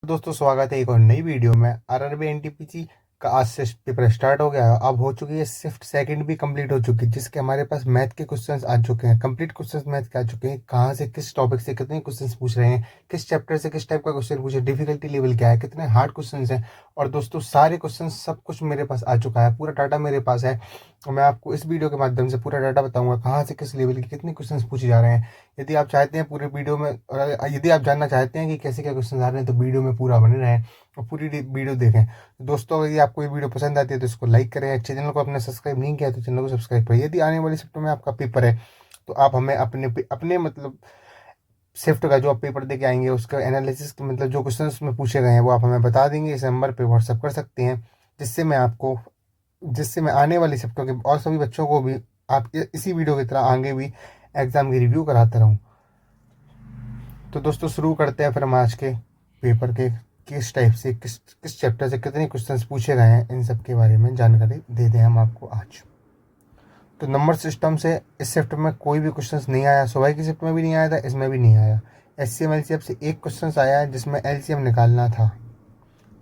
दोस्तों स्वागत है एक और नई वीडियो में। आरआरबी एनटीपीसी का आज से पेपर स्टार्ट हो गया है। अब हो चुकी है शिफ्ट सेकंड भी कंप्लीट हो चुकी है, जिसके हमारे पास मैथ के क्वेश्चंस आ चुके हैं। कंप्लीट क्वेश्चंस मैथ के आ चुके हैं। कहाँ से किस टॉपिक से कितने क्वेश्चंस पूछ रहे हैं, किस चैप्टर से किस टाइप का क्वेश्चन पूछे, डिफिकल्टी लेवल क्या है, कितने हार्ड क्वेश्चन हैं। और दोस्तों सारे क्वेश्चन सब कुछ मेरे पास आ चुका है, पूरा डाटा मेरे पास है। और मैं आपको इस वीडियो के माध्यम से पूरा डाटा बताऊंगा कहाँ से किस लेवल के कितने क्वेश्चन पूछे जा रहे हैं। यदि आप चाहते हैं पूरे वीडियो में, और यदि आप जानना चाहते हैं कि कैसे क्या क्वेश्चन आ रहे हैं, तो वीडियो में पूरा बने रहें और पूरी वीडियो देखें। तो दोस्तों यदि आपको ये वीडियो पसंद आती है तो इसको लाइक करें। चैनल को अपने सब्सक्राइब नहीं किया तो चैनल को सब्सक्राइब करें। यदि आने वाली शिफ्ट में आपका पेपर है तो आप हमें अपने अपने मतलब शिफ्ट का जो आप पेपर दे के आएंगे उसका एनालिसिस मतलब जो क्वेश्चन उसमें पूछे गए हैं वो आप हमें बता देंगे। इस नंबर पर व्हाट्सअप कर सकते हैं, जिससे मैं आने वाली शिफ्टों के और सभी बच्चों को भी आप इसी वीडियो की तरह आगे भी एग्ज़ाम की रिव्यू कराता रहूँ। तो दोस्तों शुरू करते हैं फिर हम आज के पेपर के किस टाइप से किस किस चैप्टर से कितने क्वेश्चंस पूछे गए हैं, इन सब के बारे में जानकारी दे दें हम आपको आज। तो नंबर सिस्टम से इस शिफ्ट में कोई भी क्वेश्चंस नहीं आया। सुबह की शिफ्ट में भी नहीं आया था, इसमें भी नहीं आया। एचसीएम एलसीएम से एक क्वेश्चन आया है जिसमें एलसीएम निकालना था।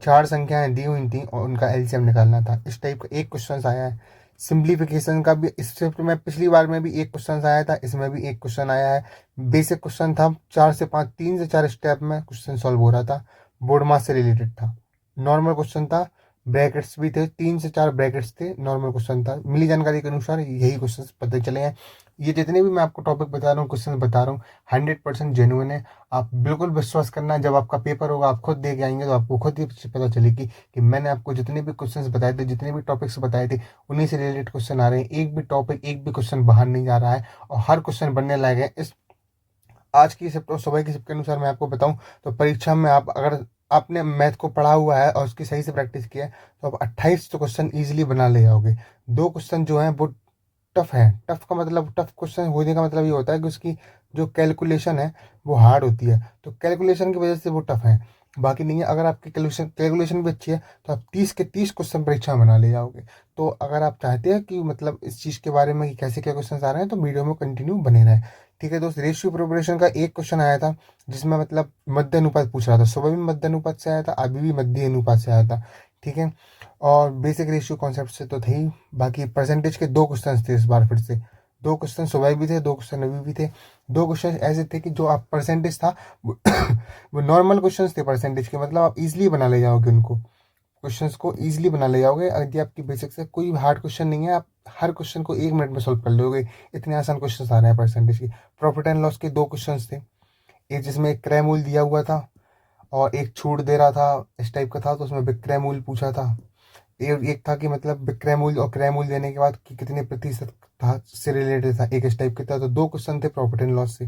4 संख्याएं दी हुई थी और उनका एलसीएम निकालना था। इस टाइप का एक क्वेश्चन आया है। सिंप्लीफिकेशन का भी इस शिफ्ट में पिछली बार में भी एक क्वेश्चन आया था, इसमें भी एक क्वेश्चन आया है। बेसिक क्वेश्चन था, 4 से 5 3 से 4 स्टेप में क्वेश्चन सॉल्व हो रहा था, बोर्ड मास से रिलेटेड था। नॉर्मल क्वेश्चन था, ब्रैकेट्स भी थे, 3 से 4 ब्रैकेट्स थे। नॉर्मल क्वेश्चन था, मिली जानकारी के अनुसार यही क्वेश्चन पता चले हैं। ये जितने भी मैं आपको टॉपिक बता रहा हूँ, क्वेश्चन बता रहा हूँ, 100% जेन्युइन है। आप बिल्कुल विश्वास करना, जब आपका पेपर होगा आप खुद दे के आएंगे तो आपको खुद ही पता चलेगी कि मैंने आपको जितने भी क्वेश्चंस बताए थे, जितने भी टॉपिक्स बताए थे, उन्हीं से रिलेटेड क्वेश्चन आ रहे हैं। एक भी टॉपिक एक भी क्वेश्चन बाहर नहीं जा रहा है और हर क्वेश्चन बनने लायक है। इस आज की शिफ्ट और सुबह की शिफ्ट के अनुसार मैं आपको बताऊं तो परीक्षा में आप अगर आपने मैथ को पढ़ा हुआ है और उसकी सही से प्रैक्टिस की है तो आप 28 तो क्वेश्चन ईजिली बना ले जाओगे। 2 क्वेश्चन जो हैं वो टफ है। टफ का मतलब टफ क्वेश्चन होने का मतलब ये होता है कि उसकी जो कैलकुलेशन है वो हार्ड होती है, तो कैलकुलेशन की वजह से वो टफ है। बाकी नहीं है। अगर आपकी कैलकुलेशन भी अच्छी है तो आप 30 के 30 क्वेश्चन परीक्षा में बना ले जाओगे। तो अगर आप चाहते हैं कि मतलब इस चीज़ के बारे में कि कैसे क्या क्वेश्चन आ रहे हैं तो वीडियो में कंटिन्यू बने रहे। ठीक है दोस्त, रेशियो प्रोपोर्शन का एक क्वेश्चन आया था जिसमें मतलब मध्य अनुपात पूछ रहा था। सुबह भी मध्य अनुपात से आया था, अभी भी मध्य अनुपात से आया था। ठीक है, और बेसिक रेशियो कॉन्सेप्ट से तो थे ही। बाकी परसेंटेज के 2 क्वेश्चन थे इस बार फिर से। 2 क्वेश्चन सुबह भी थे, 2 क्वेश्चन अभी भी थे। 2 क्वेश्चन ऐसे थे कि जो आप परसेंटेज था वो वो नॉर्मल क्वेश्चन थे परसेंटेज के, मतलब आप इजीली बना ले जाओगे उनको, क्वेश्चंस को इजीली बना ले जाओगे। यदि आपकी बेसिक से कोई हार्ड क्वेश्चन नहीं है, आप हर क्वेश्चन को 1 मिनट में सॉल्व कर लोगे। इतने आसान क्वेश्चन आ रहे हैं परसेंटेज की। प्रॉफिट एंड लॉस के 2 क्वेश्चन थे, एक जिसमें एक क्रय मूल्य दिया हुआ था और एक छूट दे रहा था, इस टाइप का था। तो उसमें विक्रय मूल्य पूछा था। एक था कि मतलब विक्रय मूल्य और क्रय मूल्य देने के बाद कि कितने प्रतिशत था से रिलेटेड था, एक इस टाइप का था। तो 2 क्वेश्चन थे प्रॉफिट एंड लॉस से।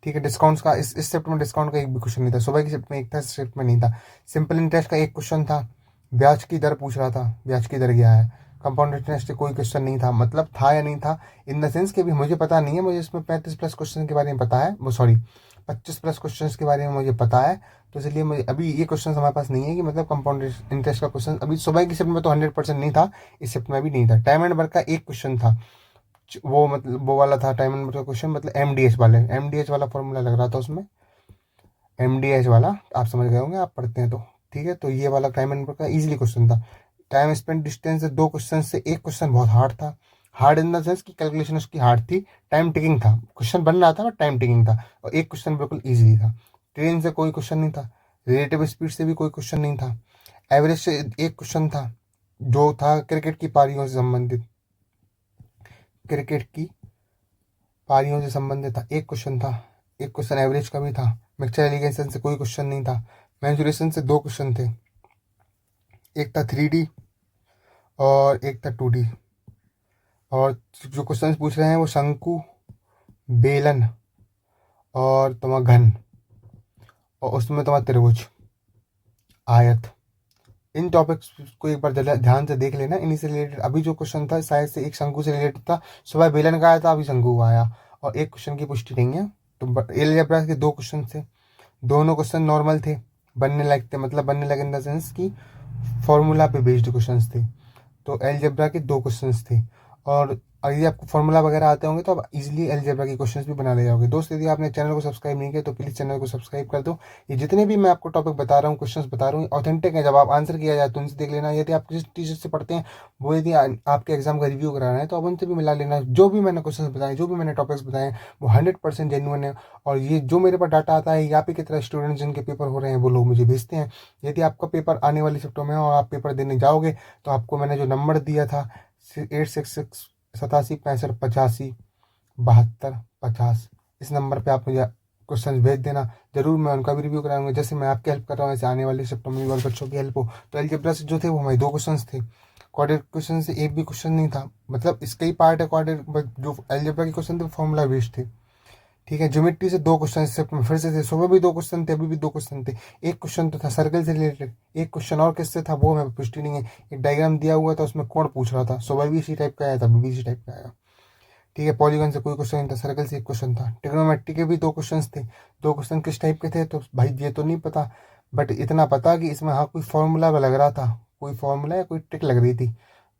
ठीक है, डिस्काउंट्स का इस शिफ्ट में डिस्काउंट का एक भी क्वेश्चन नहीं था। सुबह की शिफ्ट में एक था, इस शिफ्ट में नहीं था। सिंपल इंटरेस्ट का एक क्वेश्चन था। ब्याज की दर पूछ रहा था, ब्याज की दर क्या है। कंपाउंड इंटरेस्ट से कोई क्वेश्चन नहीं था, मतलब था या नहीं था इन द सेंस कि भी मुझे पता नहीं है। मुझे इसमें 35 प्लस क्वेश्चन के बारे में पता है, वो सॉरी 25 प्लस क्वेश्चन के बारे में मुझे पता है। तो इसलिए मुझे अभी ये क्वेश्चन हमारे पास नहीं है कि मतलब कंपाउंड इंटरेस्ट का क्वेश्चन अभी सुबह की शिफ्ट में तो 100% नहीं था, इस शिफ्ट में भी नहीं था। टाइम एंड वर्क का एक क्वेश्चन था, वो मतलब वो वाला था टाइम एंड वर्क का क्वेश्चन, मतलब एमडीएच वाला फॉर्मूला लग रहा था उसमें। एमडीएच वाला आप समझ गए होंगे, आप पढ़ते हैं तो। ठीक है, तो ये वाला टाइम एंड वर्क का इजीली क्वेश्चन था। टाइम स्पेंड डिस्टेंस से 2 क्वेश्चन से एक क्वेश्चन बहुत हार्ड था। हार्ड इन द सेंस की कैलकुलेशन उसकी हार्ड थी, टाइम टेकिंग था। क्वेश्चन बन रहा था बट टाइम टेकिंग था। और एक क्वेश्चन बिल्कुल ईजिली था। ट्रेन से कोई क्वेश्चन नहीं था, रिलेटिव स्पीड से भी कोई क्वेश्चन नहीं था। एवरेज से एक क्वेश्चन था जो था क्रिकेट की पारियों से संबंधित, क्रिकेट की पारियों से संबंधित था, एक क्वेश्चन था। एक क्वेश्चन एवरेज का भी था। मिक्सचर एलिगेशन से कोई क्वेश्चन नहीं था। मेंसुरेशन से 2 क्वेश्चन थे, एक था 3D और एक था 2D। और जो क्वेश्चन पूछ रहे हैं वो शंकु, बेलन और तुम्हारा घन, और उसमें तुम्हारा त्रिभुज, आयत। इन टॉपिक्स को एक बार ध्यान से देख लेना। इन्हीं से रिलेटेड अभी जो क्वेश्चन था शायद से एक शंकु से रिलेटेड था। सुबह बेलन का आया था, अभी शंकु का आया, और एक क्वेश्चन की पुष्टि नहीं है। तो एलजेब्रा के 2 क्वेश्चन थे, दोनों क्वेश्चन नॉर्मल थे, बनने लायक थे, मतलब बनने लगे इन द सेंस की फॉर्मूला पे बेस्ड क्वेश्चन थे। तो एलजेब्रा के 2 क्वेश्चन थे। और और यदि आपको फॉर्मूला वगैरह आते होंगे तो आप इजीली अलजेब्रा के क्वेश्चंस भी बना ले जाओगे। दोस्त यदि आपने चैनल को सब्सक्राइब नहीं किया तो प्लीज़ चैनल को सब्सक्राइब कर दो। ये जितने भी मैं आपको टॉपिक बता रहा हूँ, क्वेश्चंस बता रहा हूँ, ऑथेंटिक है। जब आप आंसर किया जाए तो उनसे देख लेना। यदि आप किसी टीचर से पढ़ते हैं, वो यदि आपके एग्जाम का रिव्यू करा रहे हैं तो आप उनसे भी मिला लेना। जो भी मैंने क्वेश्चन बताए, जो भी मैंने टॉपिक्स बताए, वो 100% जेन्युइन है। और ये जो मेरे पास डाटा आता है, यहाँ पे कितना स्टूडेंट्स जिनके पेपर हो रहे हैं वो लोग मुझे भेजते हैं। यदि आपका पेपर आने वाली शिफ्टों में और आप पेपर देने जाओगे तो आपको मैंने जो नंबर दिया था 866 87 65 82 72 50, इस नंबर पे आप मुझे क्वेश्चंस भेज देना। जरूर मैं उनका भी रिव्यू कराऊंगा। जैसे मैं आपकी हेल्प कर रहा हूँ, ऐसे आने वाले शिफ्टों में भी और बच्चों की हेल्प हो। तो अलजेब्रा से जो थे वो हमारे 2 क्वेश्चंस थे। क्वाड्रेटिक क्वेश्चन से एक भी क्वेश्चन नहीं था। मतलब इसका ही पार्ट है क्वाड्रेटिक, जो अलजेब्रा के क्वेश्चन थे फॉर्मूला बेस्ड थे। ठीक है, ज्योमेट्री से 2 क्वेश्चन शिफ्ट में फिर से थे। सुबह भी 2 क्वेश्चन थे, अभी भी 2 क्वेश्चन थे। एक क्वेश्चन तो था सर्कल से रिलेटेड, एक क्वेश्चन और किससे था वो हमें पुष्टि नहीं है। एक डायग्राम दिया हुआ था, उसमें कोण पूछ रहा था। सुबह भी इसी टाइप का आया था, अभी भी इसी टाइप का आया। ठीक है, पॉलीगन से कोई क्वेश्चन नहीं था, सर्कल से एक क्वेश्चन था। ट्रिग्नोमेट्री के भी 2 क्वेश्चन थे। 2 क्वेश्चन किस टाइप के थे तो भाई ये तो नहीं पता, बट इतना पता कि इसमें हाँ कोई फॉर्मूला लग रहा था, कोई फॉर्मूला या कोई ट्रिक लग रही थी।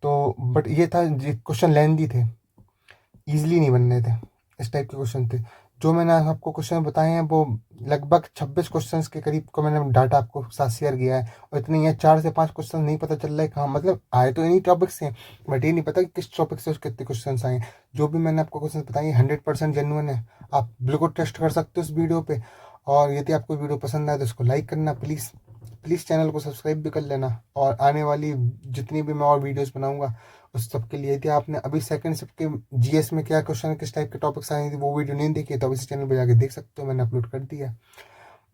तो बट ये था, क्वेश्चन लेंथी थे, ईजिली नहीं बनने थे, इस टाइप के क्वेश्चन थे। जो मैंने आपको क्वेश्चन बताए हैं वो लगभग 26 क्वेश्चंस के करीब को मैंने डाटा आपको साथ शेयर किया है। और इतने ये 4 से 5 क्वेश्चन नहीं पता चल रहा है कहाँ, मतलब आए तो इन्हीं टॉपिक से हैं, बट ये नहीं पता कि किस टॉपिक से कितने क्वेश्चन आए हैं। जो भी मैंने आपको क्वेश्चन बताए 100% जेन्युइन है। आप बिल्कुल टेस्ट कर सकते हो इस वीडियो पे। और यदि आपको वीडियो पसंद आए तो इसको लाइक करना प्लीज़। प्लीज़ चैनल को सब्सक्राइब भी कर लेना। और आने वाली जितनी भी मैं और वीडियोस बनाऊंगा उस सब के लिए, यदि आपने अभी सेकंड शिफ्ट के जीएस में क्या क्वेश्चन किस टाइप के टॉपिक्स आए थे वो वीडियो नहीं देखी तो अभी इस चैनल पर जाके देख सकते हो, मैंने अपलोड कर दिया।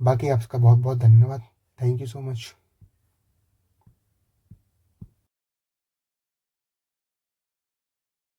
बाकी आपका बहुत बहुत धन्यवाद। Thank you so much.